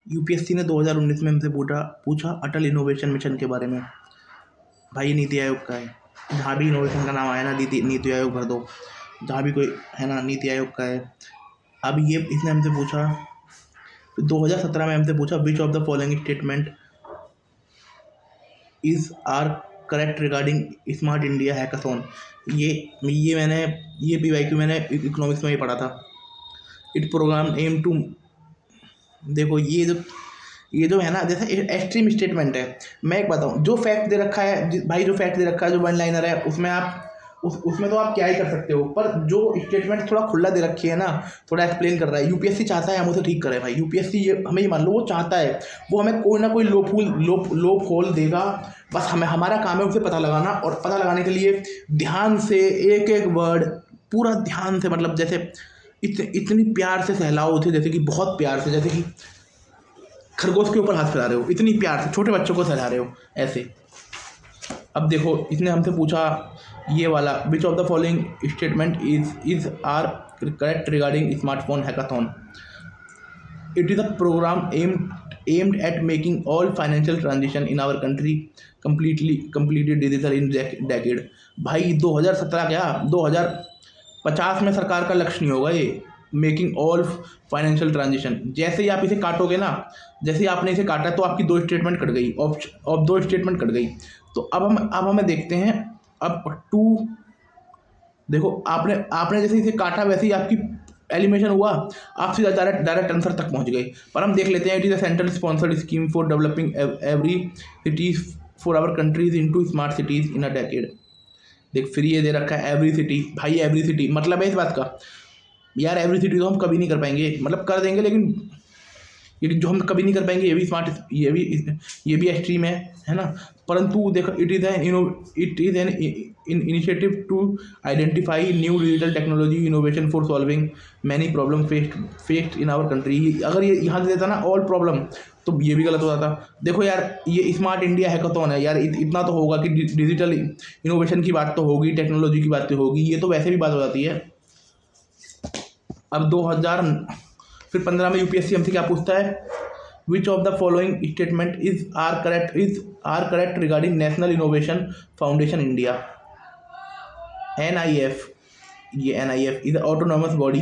UPSC ने 2019 में हमसे पूछा पूछा अटल इनोवेशन मिशन के बारे में। भाई ये नीति आयोग का है, जहाँ भी इनोवेशन का नाम आया ना नीति नीति आयोग भर दो, जहाँ भी कोई है ना नीति आयोग का है। अब ये इसने हमसे पूछा 2017 में हमसे पूछा which of the following statement is are correct regarding Smart India Hackathon. ये मैंने ये पीवाईक्यू मैंने इकोनॉमिक्स में ही पढ़ा था। इट प्रोग्राम एम टू, देखो ये जो है ना, जैसे एक्सट्रीम स्टेटमेंट है। मैं एक बताऊँ, जो फैक्ट दे रखा है भाई, जो फैक्ट दे रखा है, जो वन लाइनर है, उसमें आप उसमें तो आप क्या ही कर सकते हो, पर जो स्टेटमेंट थोड़ा खुला दे रखी है ना, थोड़ा एक्सप्लेन कर रहा है, यूपीएससी चाहता है हम उसे ठीक करें भाई। यूपीएससी ये हमें ये मान लो वो चाहता है, वो हमें कोई ना कोई लोप होल देगा। बस हमें हमारा काम है उसे पता लगाना, और पता लगाने के लिए ध्यान से एक एक वर्ड पूरा ध्यान से, मतलब जैसे इतनी प्यार से सहलाओ उसे, जैसे कि बहुत प्यार से, जैसे कि खरगोश के ऊपर हाथ फैला रहे हो, इतनी प्यार से छोटे बच्चों को सहला रहे हो ऐसे। अब देखो इसने हमसे पूछा ये वाला, which of the following statement is are correct regarding smartphone hackathon. It is a program aimed at making all financial transaction in our country completely digital in decade। भाई 2017 क्या 2050 में सरकार का लक्ष्य नहीं होगा ये, मेकिंग ऑल फाइनेंशियल ट्रांजेक्शन। जैसे ही आप इसे काटोगे ना, जैसे ही आपने इसे काटा तो आपकी दो स्टेटमेंट कट गई, ऑफ दो स्टेटमेंट कट गई। तो अब हमें देखते हैं, अब टू, देखो आपने जैसे इसे काटा वैसे ही आपकी एलिमिनेशन हुआ, आप सीधा डायरेक्ट आंसर तक पहुंच गए। पर हम देख लेते हैं, it is a central sponsored scheme for developing every cities for our countries into smart cities in a decade. देख फिर ये दे रखा है एवरी सिटी, भाई एवरी सिटी मतलब है इस बात का यार, एवरी सिटी तो हम कभी नहीं कर पाएंगे, मतलब कर देंगे लेकिन ये जो हम कभी नहीं कर पाएंगे, ये भी स्मार्ट, ये भी एक्सट्रीम है ना। परंतु देखो it is an initiative to identify new digital technology innovation for solving many problem faced in our country. अगर ये यहाँ से देता ना ऑल प्रॉब्लम, तो ये भी गलत हो जाता। देखो यार ये स्मार्ट इंडिया हैकाथॉन है यार, इतना तो होगा कि डिजिटल इनोवेशन की बात तो होगी, टेक्नोलॉजी की बात तो होगी, ये तो वैसे भी बात हो जाती है। अब 2015 में यूपीएससी हमसे क्या पूछता है, which of the following statement is are correct regarding National Innovation Foundation India. NIF, ये NIF is autonomous body,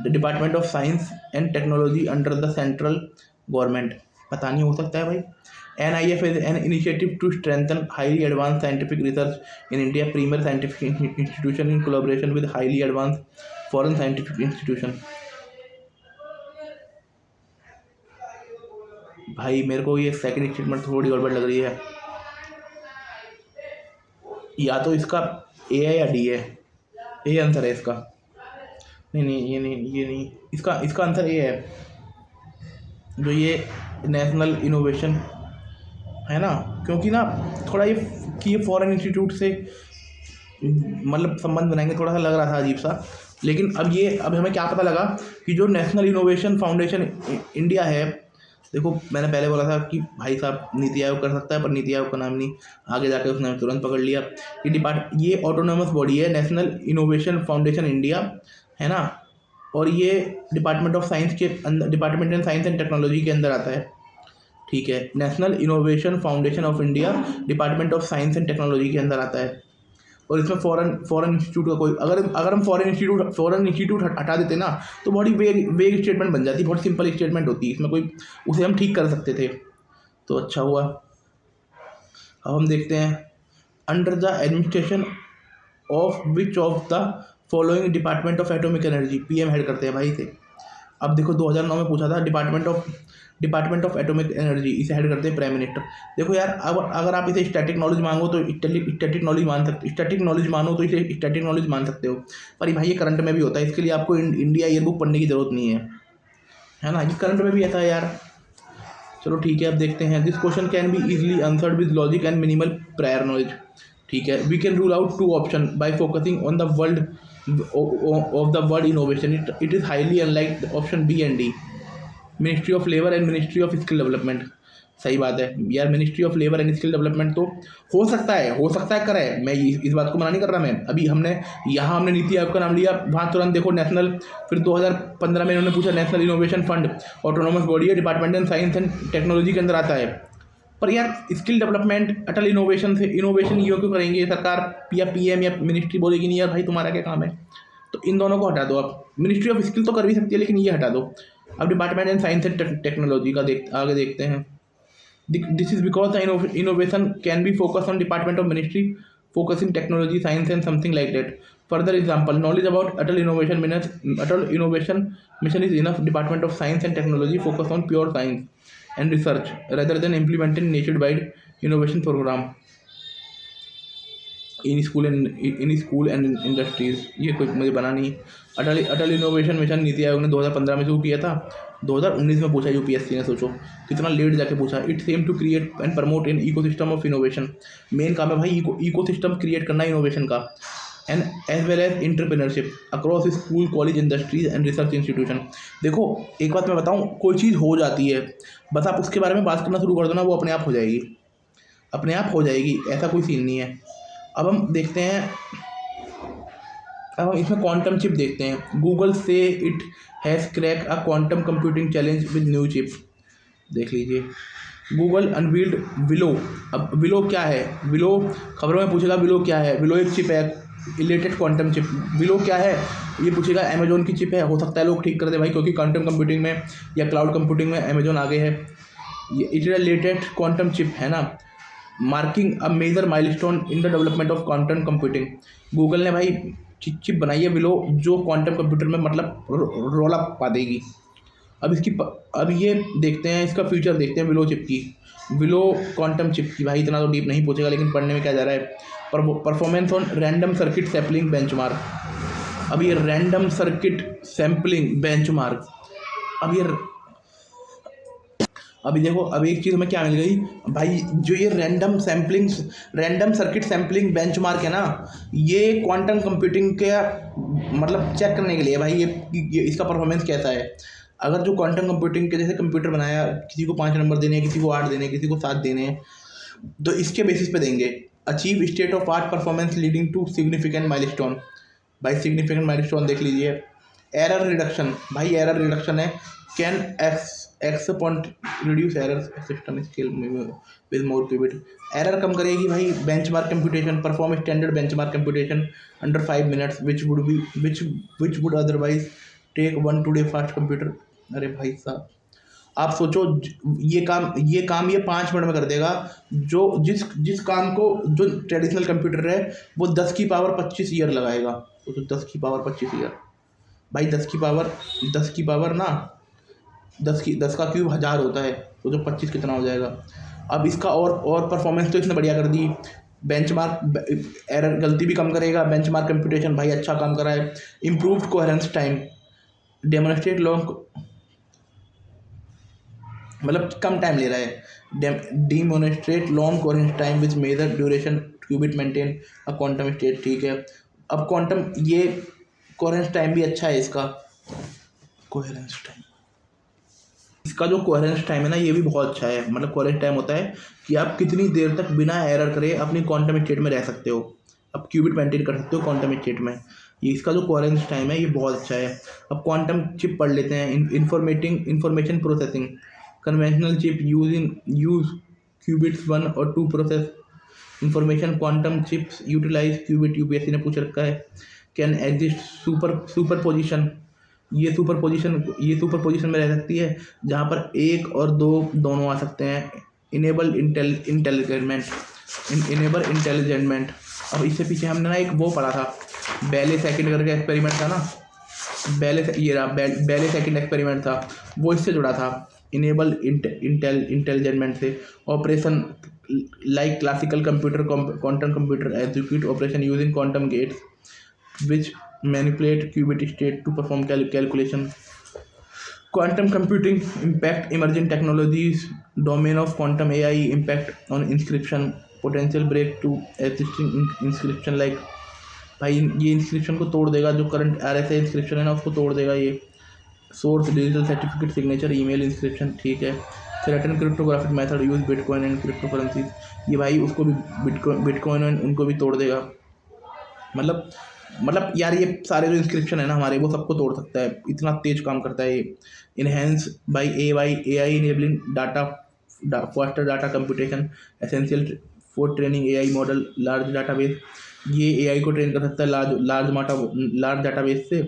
the Department of science and Technology under the central government. पता नहीं हो सकता है भाई। NIF is an initiative to strengthen highly advanced scientific research in India, premier scientific institution in collaboration with highly advanced foreign scientific institution। भाई मेरे को ये सेकंड स्टेटमेंट थोड़ी गड़बड़ लग रही है, या तो इसका ए है या डी है। ए आंसर है इसका, नहीं ये नहीं, इसका आंसर ए है, जो ये नेशनल इनोवेशन है ना, क्योंकि ना थोड़ा ये फॉरेन इंस्टीट्यूट से मतलब संबंध बनाएंगे, थोड़ा सा लग रहा था अजीब सा। लेकिन अब हमें क्या पता लगा कि जो नेशनल इनोवेशन फाउंडेशन इंडिया है, देखो मैंने पहले बोला था कि भाई साहब नीति आयोग कर सकता है, पर नीति आयोग का नाम नहीं, आगे जाकर उसने तुरंत पकड़ लिया। ये ऑटोनोमस बॉडी है, नेशनल इनोवेशन फाउंडेशन इंडिया है ना, और ये डिपार्टमेंट ऑफ साइंस के अंदर, department in science and technology के अंदर आता है। ठीक है, national Innovation foundation of India department of science and technology के अंदर आता है। और इसमें फॉरेन इंस्टीट्यूट का कोई, अगर हम फॉरेन इंस्टीट्यूट हटा देते ना, तो बहुत ही वेग स्टेटमेंट बन जाती, बहुत सिंपल स्टेटमेंट होती है, इसमें कोई उसे हम ठीक कर सकते थे, तो अच्छा हुआ। अब हम देखते हैं, under the administration of which of the following department of atomic energy, PM head करते हैं भाई इसे। अब देखो 2009 में पूछा था, डिपार्टमेंट ऑफ एटॉमिक एनर्जी, इसे हेड करते हैं प्राइम मिनिस्टर। देखो यार, अब अगर आप इसे स्टैटिक नॉलेज मांगो तो स्टैटिक नॉलेज मानो तो इसे स्टैटिक नॉलेज मान सकते हो, पर भाई ये करंट में भी होता है, इसके लिए आपको इंडिया ईयर बुक पढ़ने की जरूरत नहीं है ना, ये करंट में भी आता है यार। चलो ठीक है, अब देखते हैं, this question can be easily answered with logic and minimal prior knowledge. ठीक है, we can rule out 2 option by focusing on the world of the word innovation. It is highly unlike the option B and D, Ministry of Labor and Ministry of Skill Development। सही बात है यार, ministry of labour and skill development तो हो सकता है करे, मैं इस बात को मना नहीं कर रहा। मैं अभी हमने नीति आयोग का नाम लिया, वहाँ तुरंत देखो नेशनल, फिर 2015 में इन्होंने पूछा national innovation fund, autonomous body है, department of science and technology के अंदर आता है। पर यार स्किल डेवलपमेंट अटल इनोवेशन से इनोवेशन ये क्यों करेंगे सरकार या पीएम या मिनिस्ट्री बोलेगी नहीं यार भाई तुम्हारा क्या काम है, तो इन दोनों को हटा दो आप। मिनिस्ट्री ऑफ स्किल तो कर भी सकती है लेकिन ये हटा दो। अब department and science and technology का आगे देखते हैं। This is because the innovation can be focused on department of ministry, focusing technology, science, and something like that. Further example, knowledge about Atal Innovation Mission is enough. Department of Science and Technology focus on pure science and research rather than implementing nationwide innovation program in school and industries. ये कोई मुझे बना नहीं। अटल innovation mission NITI Aayog ने 2015 में शुरू किया था, 2019 में पूछा यूपीएससी ने, सोचो कितना लेट जाके पूछा। It's aim to create and promote in ecosystem of innovation. मेन काम है भाई इकोसिस्टम क्रिएट करना इनोवेशन का, and as well as entrepreneurship across school, college, industries and research institution. देखो एक बात मैं बताऊँ, कोई चीज़ हो जाती है बस आप उसके बारे में बात करना शुरू कर दो ना, वो अपने आप हो जाएगी, अपने आप हो जाएगी, ऐसा कोई सीन नहीं है। अब हम देखते हैं, अब हम इसमें क्वांटम चिप देखते हैं। गूगल से it has crack a quantum computing challenge with new chip. देख लीजिए, गूगल अनवील्ड विलो। अब विलो क्या है, विलो खबरों में पूछेगा विलो क्या है। विलो एक चिप है, रिलेटेड क्वांटम चिप। विलो क्या है ये पूछेगा, अमेजोन की चिप है। हो सकता है लोग ठीक कर दे भाई, क्योंकि क्वांटम कंप्यूटिंग में या क्लाउड कंप्यूटिंग में अमेजोन आगे है। ये इट रिलेटेड क्वांटम चिप है ना, marking a major milestone in the development of quantum computing. Google ने भाई चिप बनाई है विलो, जो क्वांटम कंप्यूटर में मतलब रोला पा देगी। अब ये देखते हैं, इसका फ्यूचर देखते हैं विलो चिप की, विलो क्वांटम चिप की। भाई इतना तो डीप नहीं पूछेगा, लेकिन पढ़ने में क्या जा रहा है, performance on random circuit sampling benchmark. अब ये रैंडम सर्किट सैम्पलिंग बेंचमार्क, अभी देखो, अभी एक चीज़ हमें क्या मिल गई भाई, जो ये रैंडम सर्किट सैम्पलिंग बेंचमार्क है ना, ये क्वांटम कंप्यूटिंग के मतलब चेक करने के लिए भाई, ये इसका परफॉर्मेंस कैसा है। अगर जो क्वांटम कंप्यूटिंग के जैसे कंप्यूटर बनाया, किसी को 5 नंबर देने हैं, किसी को 8 देने हैं, किसी को 7 देने हैं, तो इसके बेसिस पे देंगे। Achieve state of art performance leading to significant milestone. भाई सिग्निफिकेंट माइलस्टोन देख लीजिए। एरर रिडक्शन, भाई एरर रिडक्शन है, can exponent reduce error system scale with more qubit. Error कम करेगी भाई। Benchmark computation, perform standard benchmark computation under 5 minutes which would otherwise take 1 today fast computer. अरे भाई साहब आप सोचो, ये काम ये 5 मिनट में कर देगा, जो जिस काम को जो ट्रेडिशनल कंप्यूटर है वो 10 की पावर 25 ईयर लगाएगा। तो 10 की पावर 25 ईयर भाई, 10 की पावर ना 10 का क्यूब 1000 होता है, तो जो 25 कितना हो जाएगा। अब इसका और परफॉर्मेंस तो इसने बढ़िया कर दी। बेंचमार्क एरर गलती भी कम करेगा, बेंचमार्क कंप्यूटेशन भाई अच्छा काम करा है। Improved coherence time, demonstrate long, मतलब कम टाइम ले रहा है। Demonstrate long coherence time with major duration qubit maintain a quantum state. ठीक है, अब क्वांटम ये कोहेरेंस टाइम भी अच्छा है इसका। कोहेरेंस टाइम, इसका जो कोहेरेंस टाइम है ना, ये भी बहुत अच्छा है। मतलब कोहेरेंस टाइम होता है कि आप कितनी देर तक बिना एरर करे अपनी क्वांटम स्टेट में रह सकते हो, आप क्यूबिट मेंटेन कर सकते हो क्वांटम स्टेट में। ये इसका जो कोहेरेंस टाइम है ये बहुत अच्छा है। अब क्वांटम चिप पढ़ लेते हैं। Information processing, conventional chip use qubits 1 और 2 process information. Quantum chips utilize qubit, UPSC ने पूछ रखा है। कैन एग्जिस्ट सुपर पोजिशन, ये सुपर पोजिशन में रह सकती है, जहाँ पर 1 और 2 दोनों आ सकते हैं। इनेबल इंटेलिजेंटमेंट। अब इससे पीछे हमने ना एक वो पढ़ा था, बेले सेकंड करके एक्सपेरिमेंट था ना, बेले सेकंड एक्सपेरिमेंट था, वो इससे जुड़ा था। इनेबल इंटेलिजेंटमेंट से operation like classical computer, quantum computer execute operation using quantum gates which manipulate qubit state to perform calculation. Quantum computing impact emerging technologies, domain of quantum AI impact on inscription, potential breakthrough existing inscription like, भाई ये inscription को तोड़ देगा, जो current RSA inscription है ना उसको तोड़ देगा ये। Source digital certificate signature email inscription. ठीक है, certain cryptographic method use bitcoin and crypto currencies, ये भाई उसको भी बिटकॉइन उनको भी तोड़ देगा। मतलब यार ये सारे जो इंस्क्रिप्शन है ना हमारे, वो सबको तोड़ सकता है, इतना तेज काम करता है ये। Enhance by A I enabling data faster data computation essential for training A I model large database. ये ए आई को ट्रेन कर सकता है लार्ज डाटाबेस से।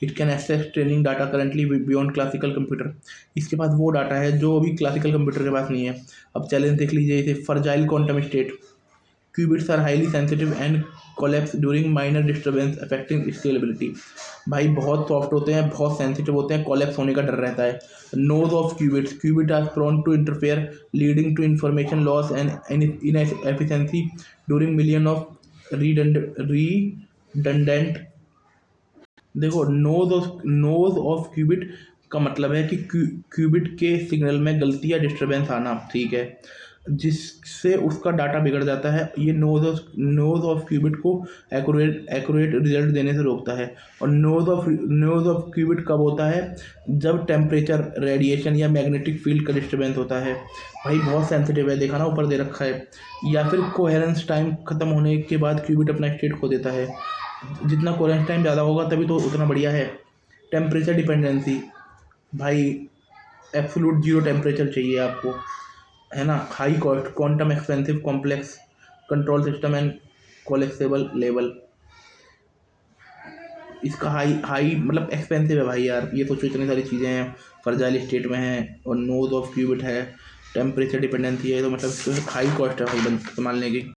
It can access training data currently beyond classical computer. इसके पास वो data है जो अभी क्लासिकल कंप्यूटर के पास नहीं है। अब चैलेंज देख लीजिए इसे, fragile quantum state, qubits are highly sensitive and collapse during minor disturbance affecting scalability। भाई बहुत सॉफ्ट होते हैं, बहुत सेंसिटिव होते हैं, कोलैप्स होने का डर रहता है। Noise of qubit are prone to interfere leading to information loss and inefficiency during million of redundant. देखो नोज ऑफ क्यूबिट का मतलब है कि क्यूबिट के सिग्नल में गलती या डिस्टर्बेंस आना, ठीक है, जिससे उसका डाटा बिगड़ जाता है। ये नोज ऑफ क्यूबिट को एक्यूरेट रिजल्ट देने से रोकता है। और नोज ऑफ क्यूबिट कब होता है? जब टेम्परेचर, रेडिएशन या मैग्नेटिक फील्ड का डिस्टर्बेंस होता है। भाई बहुत सेंसिटिव है, देखा ना ऊपर दे रखा है। या फिर कोहेरेंस टाइम ख़त्म होने के बाद क्यूबिट अपना स्टेट खो देता है। जितना कोहेरेंस टाइम ज़्यादा होगा तभी तो उतना बढ़िया है। टेम्परेचर डिपेंडेंसी, भाई एब्सोल्यूट जीरो टेम्परेचर चाहिए आपको, है ना। High cost, quantum expensive complex control system and collectable level. इसका हाई मतलब एक्सपेंसिव है भाई यार, ये सोचो इतनी सारी चीज़ें हैं, फर्जाइल स्टेट में है और नोज ऑफ क्यूबिट है, टेम्परेचर डिपेंडेंसी है, तो मतलब हाई कॉस्ट है भाई संभालने की।